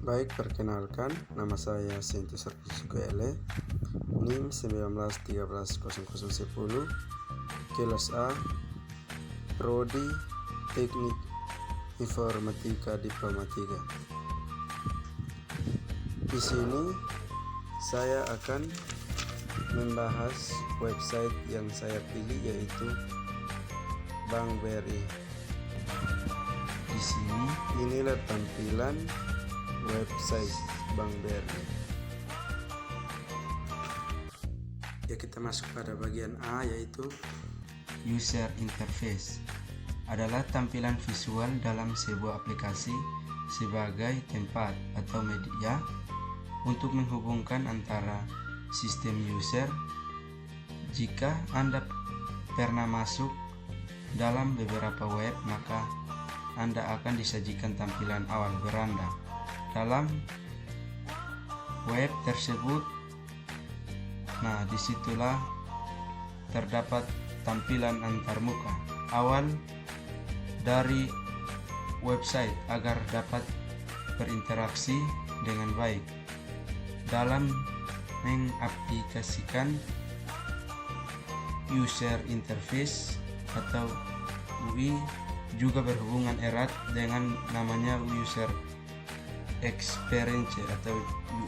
Baik, perkenalkan, nama saya Sintus Sugaele, NIM 19130010, kelas A, Prodi Teknik Informatika Diploma 3. Di sini saya akan membahas website yang saya pilih, yaitu Bank BRI. Di sini inilah tampilan website Bank BRI. Ya, kita masuk pada bagian A, yaitu user interface. Adalah tampilan visual dalam sebuah aplikasi sebagai tempat atau media untuk menghubungkan antara sistem user. Jika Anda pernah masuk dalam beberapa web, maka Anda akan disajikan tampilan awal beranda. Dalam web tersebut, disitulah terdapat tampilan antarmuka awal dari website agar dapat berinteraksi dengan baik dalam mengaplikasikan user interface atau UI. Juga berhubungan erat dengan namanya user experience atau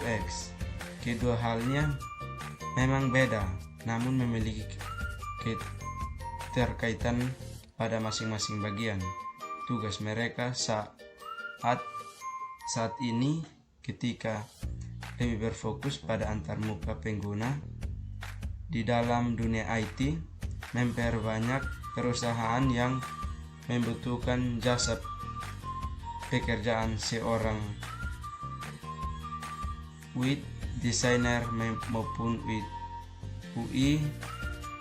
UX. Kedua halnya memang beda, namun memiliki keterkaitan pada masing-masing bagian. Tugas mereka saat ini ketika lebih berfokus pada antarmuka pengguna di dalam dunia IT, memperbanyak perusahaan yang membutuhkan jasa pekerjaan seorang web designer maupun UI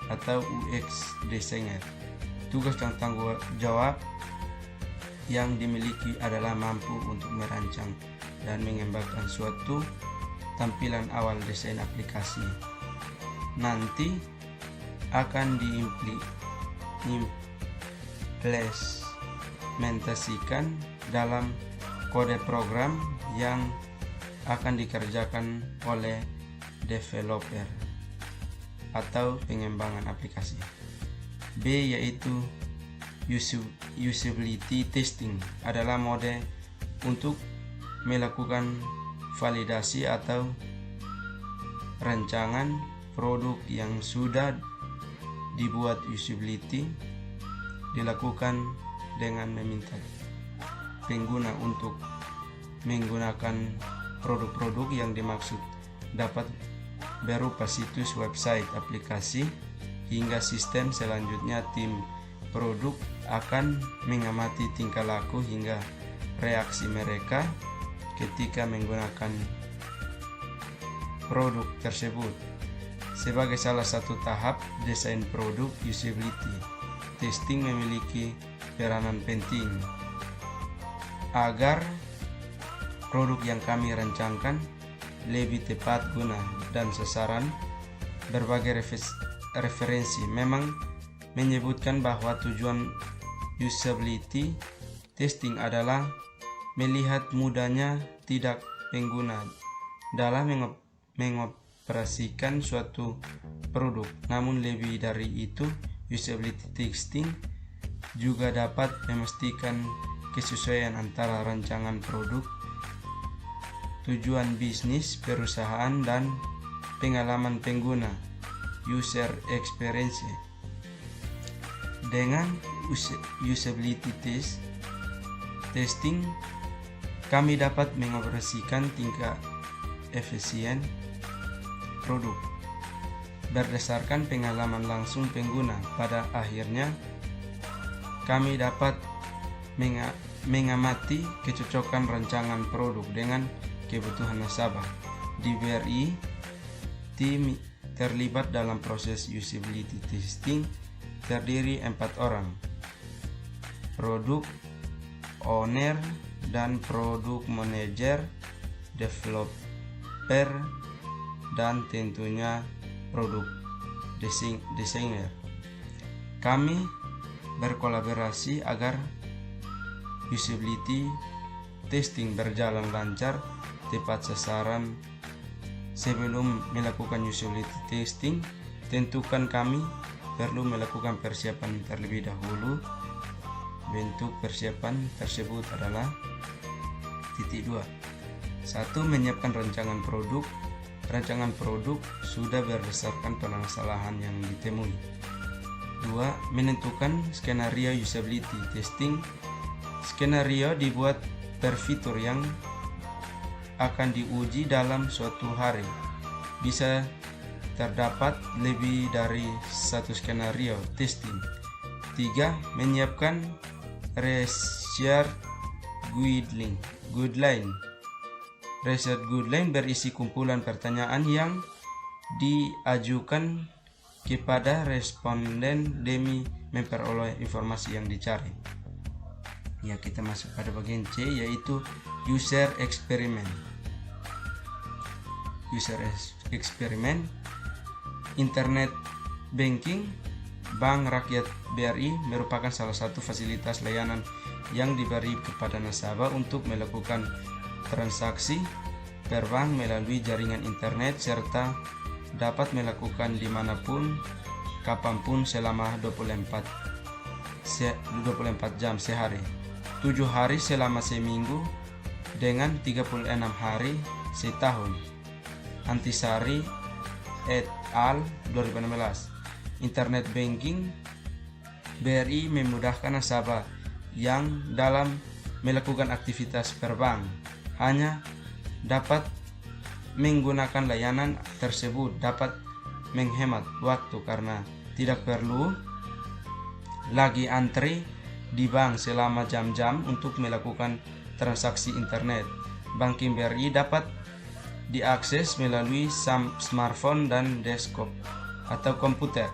atau UX designer. Tugas dan tanggung jawab yang dimiliki adalah mampu untuk merancang dan mengembangkan suatu tampilan awal desain aplikasi. Nanti akan diimplementasikan dalam kode program yang akan dikerjakan oleh developer atau pengembangan aplikasi. B, yaitu usability testing, adalah mode untuk melakukan validasi atau rancangan produk yang sudah dibuat. Usability dilakukan dengan meminta pengguna untuk menggunakan produk-produk yang dimaksud dapat berupa situs, website, aplikasi, hingga sistem. Selanjutnya, tim produk akan mengamati tingkah laku hingga reaksi mereka ketika menggunakan produk tersebut. Sebagai salah satu tahap desain produk, usability testing memiliki peranan penting agar produk yang kami rancangkan lebih tepat guna dan sasaran. Berbagai referensi memang menyebutkan bahwa tujuan usability testing adalah melihat mudahnya tidak pengguna dalam mengoperasikan suatu produk. Namun lebih dari itu, usability testing juga dapat memastikan kesesuaian antara rancangan produk, tujuan bisnis perusahaan, dan pengalaman pengguna, user experience. Dengan usability testing, kami dapat mengoperasikan tingkat efisien produk berdasarkan pengalaman langsung pengguna. Pada akhirnya, kami dapat mengamati kecocokan rancangan produk dengan kebutuhan nasabah. Di BRI, tim terlibat dalam proses usability testing terdiri 4 orang: produk owner dan produk manager, developer, dan tentunya produk desainer. Kami berkolaborasi agar usability testing berjalan lancar, tepat sasaran. Sebelum melakukan usability testing, tentukan kami perlu melakukan persiapan terlebih dahulu. Bentuk persiapan tersebut adalah titik 2. 1. Menyiapkan rancangan produk. Rancangan produk sudah berdasarkan permasalahan yang ditemui. 2. Menentukan skenario usability testing. Skenario dibuat per fitur yang akan diuji dalam suatu hari. Bisa terdapat lebih dari satu skenario testing. 3. Menyiapkan research guideline. Research guideline berisi kumpulan pertanyaan yang diajukan kepada responden demi memperoleh informasi yang dicari. Ya, kita masuk pada bagian C, yaitu user experiment. User experiment. Internet banking Bank Rakyat BRI merupakan salah satu fasilitas layanan yang diberi kepada nasabah untuk melakukan transaksi per bank melalui jaringan internet serta dapat melakukan dimanapun, kapanpun selama 24 jam sehari, 7 hari selama seminggu, dengan 36 hari setahun. Antisari et al. 2016. Internet banking BRI memudahkan nasabah yang dalam melakukan aktivitas perbank hanya dapat menggunakan layanan tersebut, dapat menghemat waktu karena tidak perlu lagi antri di bank selama jam-jam untuk melakukan transaksi internet. Banking BRI dapat diakses melalui smartphone dan desktop atau komputer.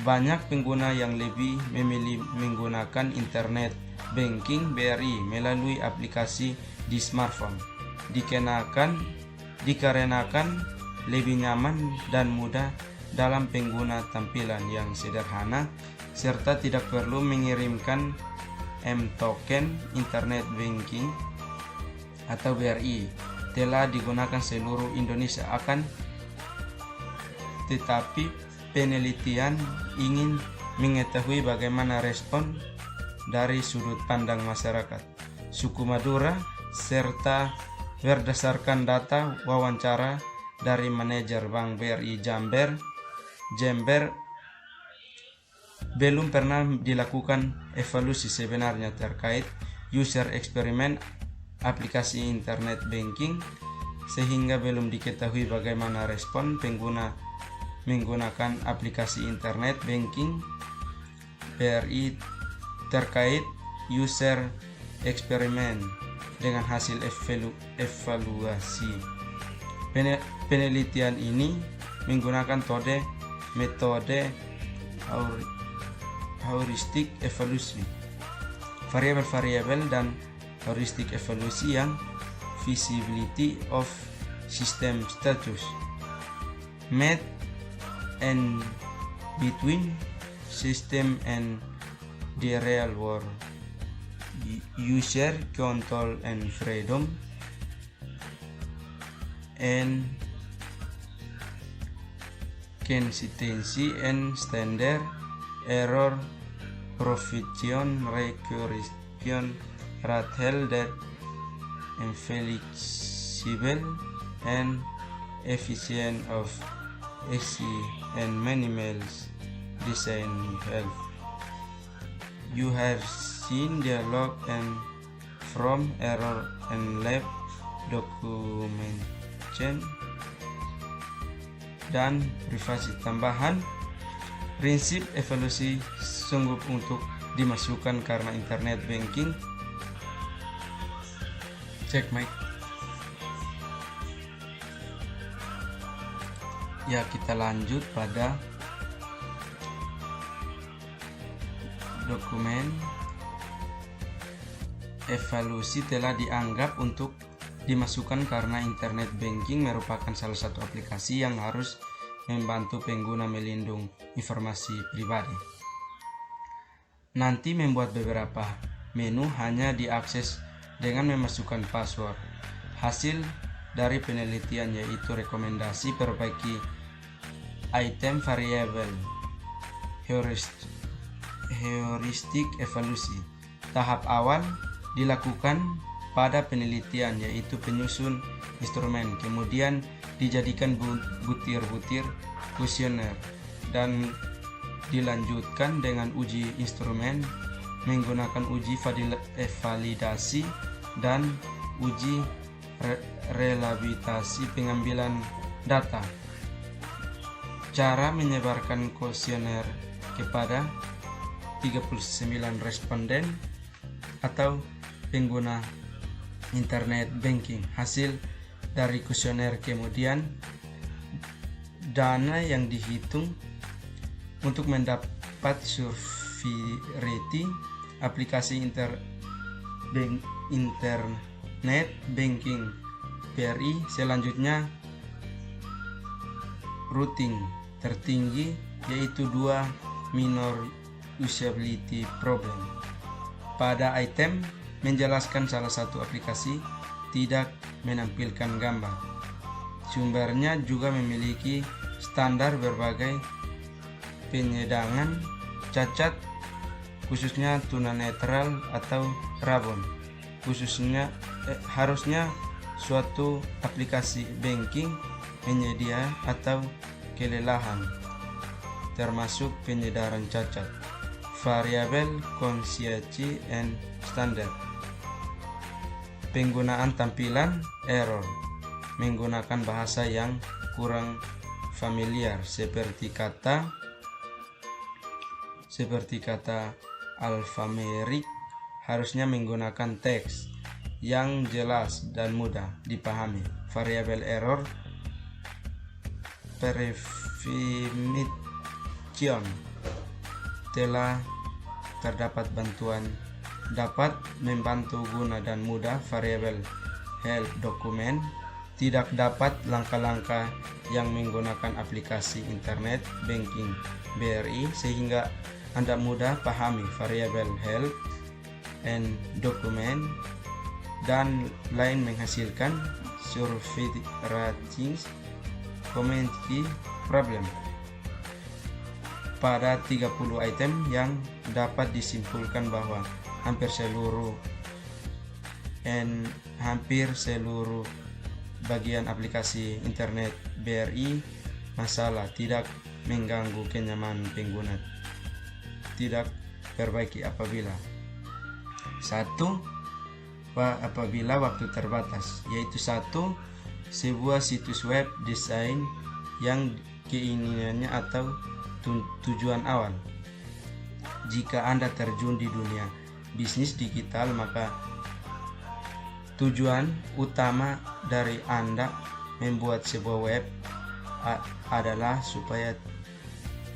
Banyak pengguna yang lebih memilih menggunakan internet banking BRI melalui aplikasi di smartphone, dikarenakan lebih nyaman dan mudah dalam pengguna, tampilan yang sederhana, serta tidak perlu mengirimkan token internet banking atau BRI telah digunakan seluruh Indonesia. Tetapi penelitian ingin mengetahui bagaimana respon dari sudut pandang masyarakat suku Madura, serta berdasarkan data wawancara dari manajer Bank BRI Jember, belum pernah dilakukan evaluasi sebenarnya terkait user experiment aplikasi internet banking, sehingga belum diketahui bagaimana respon pengguna menggunakan aplikasi internet banking BRI terkait user experiment dengan hasil evaluasi. Penelitian ini menggunakan metode heuristik evaluasi, variabel-variabel dan heuristik evaluasi yang feasibility of system status, made and between system and the real world, user control and freedom, and consistency and standard error provision recursion rate held that inflexible and efficient of easy and minimal design help. You have seen dialog and from error and lab documentation dan privasi tambahan. Prinsip evaluasi sungguh untuk dimasukkan karena internet banking. Cek mic. Ya, kita lanjut pada dokumen evaluasi telah dianggap untuk dimasukkan karena internet banking merupakan salah satu aplikasi yang harus membantu pengguna melindungi informasi pribadi. Nanti membuat beberapa menu hanya diakses dengan memasukkan password. Hasil dari penelitian yaitu rekomendasi perbaiki item variabel heuristik evaluasi. Tahap awal dilakukan pada penelitian yaitu penyusun instrumen, kemudian dijadikan butir-butir kuesioner dan dilanjutkan dengan uji instrumen menggunakan uji validasi dan uji reliabilitas pengambilan data. Cara menyebarkan kuesioner kepada 39 responden atau pengguna internet banking. Hasil dari kuesioner kemudian dana yang dihitung untuk mendapat survei rating aplikasi internet banking BRI. Selanjutnya routing tertinggi yaitu 2 minor usability problem. Pada item menjelaskan salah satu aplikasi tidak menampilkan gambar. Sumbernya juga memiliki standar berbagai penyedangan cacat, khususnya tunanetra atau rabon. Harusnya suatu aplikasi banking menyedia atau kelelahan, termasuk penyedaran cacat. Variabel concierge and standard. Penggunaan tampilan error menggunakan bahasa yang kurang familiar seperti kata alphanumeric harusnya menggunakan teks yang jelas dan mudah dipahami. Variabel error prefiguration telah terdapat bantuan dapat membantu guna dan mudah. Variabel help dokumen tidak dapat langkah-langkah yang menggunakan aplikasi internet banking BRI sehingga Anda mudah pahami variabel help and dokumen dan lain menghasilkan survei ratings community problem. Pada 30 item yang dapat disimpulkan bahwa hampir seluruh bagian aplikasi internet BRI masalah tidak mengganggu kenyamanan pengguna, tidak perbaiki apabila apabila waktu terbatas, yaitu sebuah situs web desain yang keinginannya atau tujuan awal. Jika Anda terjun di dunia bisnis digital, maka tujuan utama dari Anda membuat sebuah web adalah supaya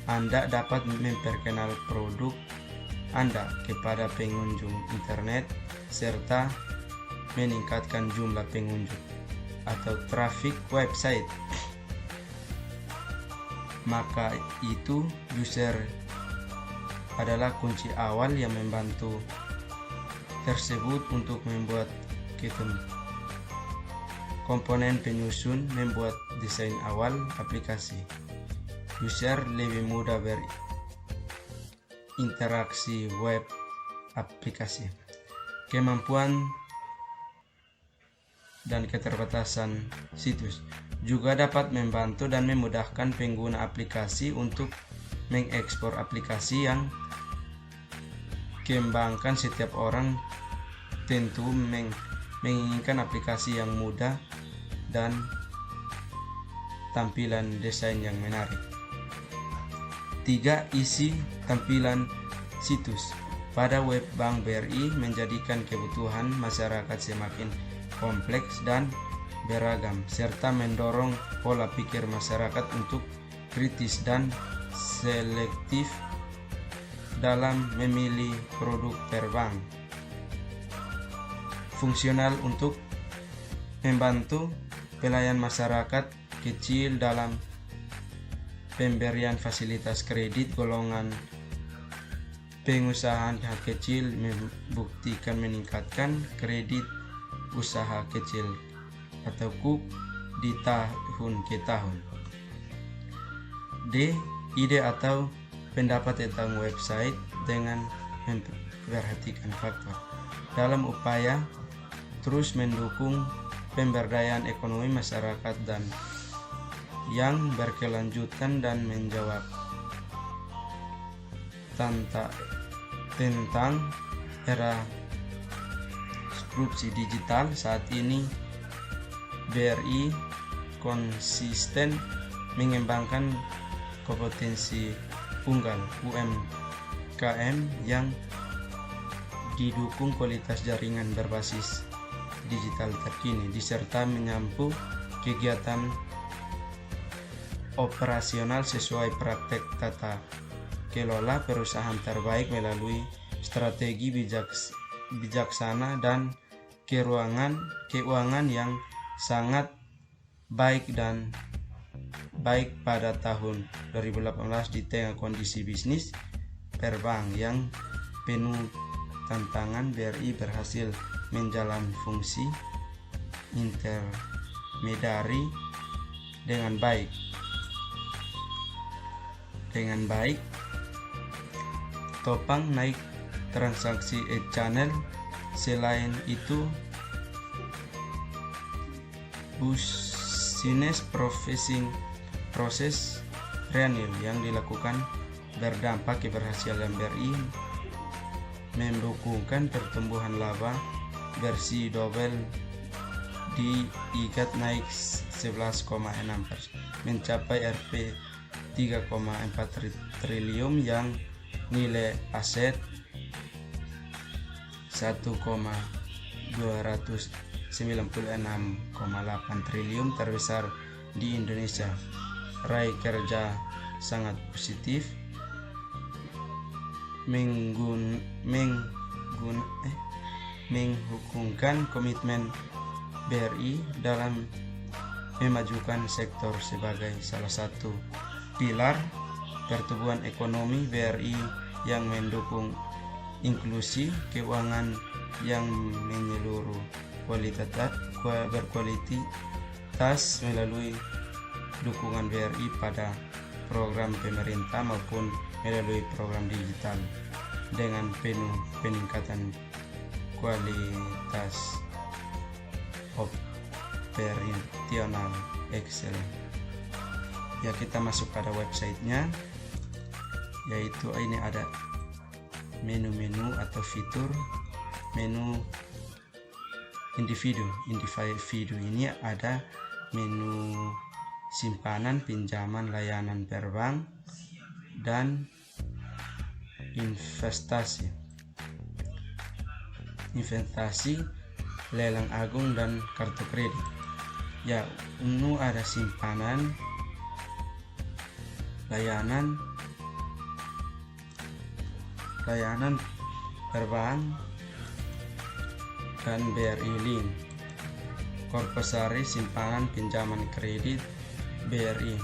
Anda dapat memperkenal produk Anda kepada pengunjung internet serta meningkatkan jumlah pengunjung atau traffic website. Maka itu user adalah kunci awal yang membantu tersebut untuk membuat komponen penyusun membuat desain awal aplikasi. User lebih mudah berinteraksi web aplikasi. Kemampuan dan keterbatasan situs juga dapat membantu dan memudahkan pengguna aplikasi untuk mengekspor aplikasi yang kembangkan. Setiap orang tentu menginginkan aplikasi yang mudah dan tampilan desain yang menarik. 3. Isi tampilan situs. Pada web Bank BRI menjadikan kebutuhan masyarakat semakin kompleks dan beragam, serta mendorong pola pikir masyarakat untuk kritis dan selektif dalam memilih produk perbank. Fungsional untuk membantu pelayan masyarakat kecil dalam pemberian fasilitas kredit. Golongan pengusaha kecil membuktikan meningkatkan kredit usaha kecil atau KUK di tahun ke tahun. D. Ide atau pendapat tentang website dengan memperhatikan faktor dalam upaya terus mendukung pemberdayaan ekonomi masyarakat dan yang berkelanjutan dan menjawab tentang era disrupsi digital saat ini. BRI konsisten mengembangkan kompetensi tunggal UMKM yang didukung kualitas jaringan berbasis digital terkini diserta menyambung kegiatan operasional sesuai praktek tata kelola perusahaan terbaik melalui strategi bijaksana dan keuangan yang sangat baik pada tahun 2018 di tengah kondisi bisnis perbank yang penuh tantangan. BRI berhasil menjalankan fungsi intermediari dengan baik. Topang naik transaksi e-channel. Selain itu, business proses real yang dilakukan berdampak keberhasilan BRI mendukungkan pertumbuhan laba bersih double digit naik 11,6% mencapai Rp 3,4 triliun yang nilai aset 1,296,8 triliun terbesar di Indonesia. Raih kerja sangat positif menghubungkan komitmen BRI dalam memajukan sektor sebagai salah satu pilar pertumbuhan ekonomi. BRI yang mendukung inklusi keuangan yang menyeluruh berkualitas melalui dukungan BRI pada program pemerintah maupun melalui program digital dengan penuh peningkatan kualitas operasional excellent. Ya, kita masuk pada websitenya, yaitu ini ada menu-menu atau fitur menu individu ini ada menu simpanan, pinjaman, layanan perbank, dan investasi, lelang agung, dan kartu kredit. Ya, ada simpanan, layanan perbank, dan BRI Link. Korposari simpanan pinjaman kredit BRI.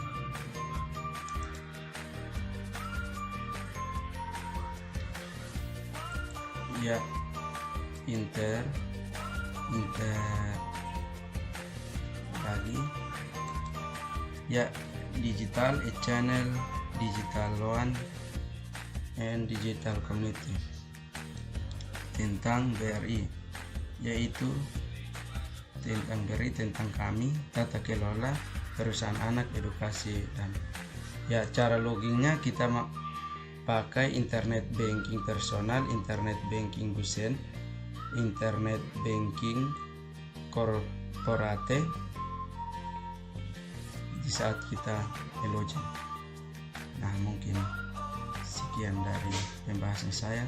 Ya, inter lagi. Ya, digital e-channel, digital loan, and digital community. Tentang BRI, yaitu tentang BRI, tentang kami, tata kelola perusahaan anak, edukasi, dan ya cara loginnya kita pakai internet banking personal, internet banking busen, internet banking korporate di saat kita login. Nah, mungkin sekian dari pembahasan saya.